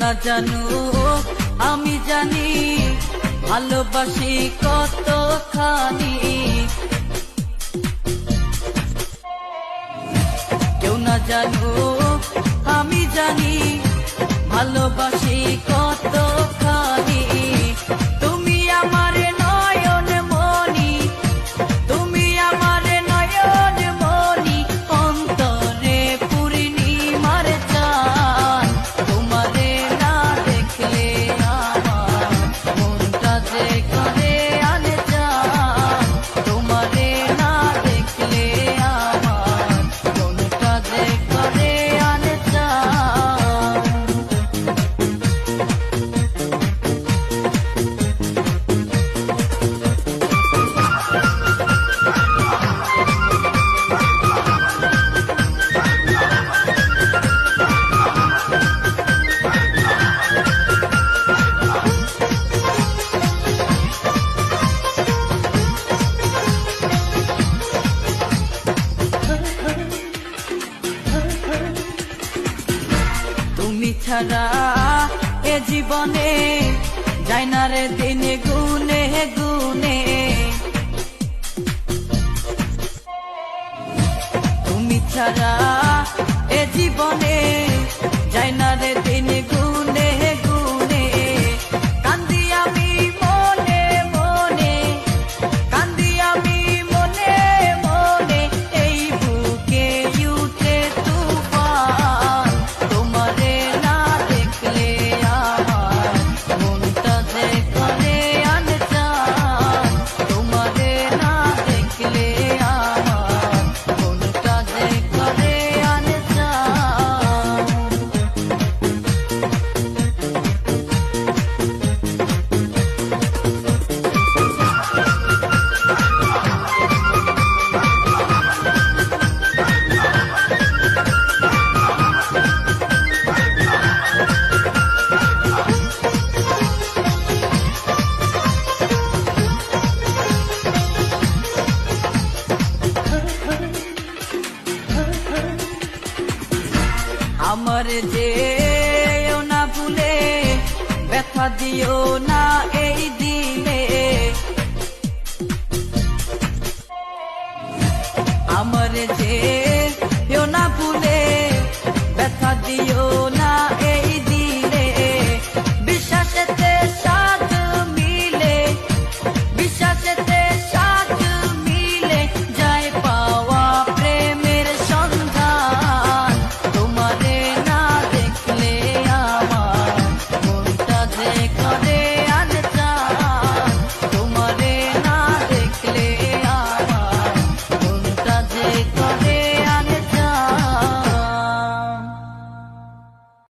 না জানো আমি জানি ভালোবাসি কতখানি। কেউ না জানো আমি জানি ভালোবাসি কতখানি। তুমি আমার নয়ন মনি, তুমি আমার নয়ন মনি, অন্তরে পূর্ণিমার চাঁদ। তোমারে না দেখলে আমার মনটা যে করে আনজান। তোমারে না দেখলে আমার মনটা যে করে আনজান। তুমি ছাড়া এ জীবনে যায় না রে দিন গুনে গুনে। তুমি ছাড়া এ জীবনে যায় না রে দিন গুনে গুনে। কান্দি আমি মনে মনে, কান্দি আমি মনে মনে, এই বুকে উঠে তুফান। তোমারে না দেখলে আমার মনটা যে করে আনজান। তোমারে না দেখলে আমার মনটা যে করে আনজান। আমার যে না ভুলে ব্যথা দিও না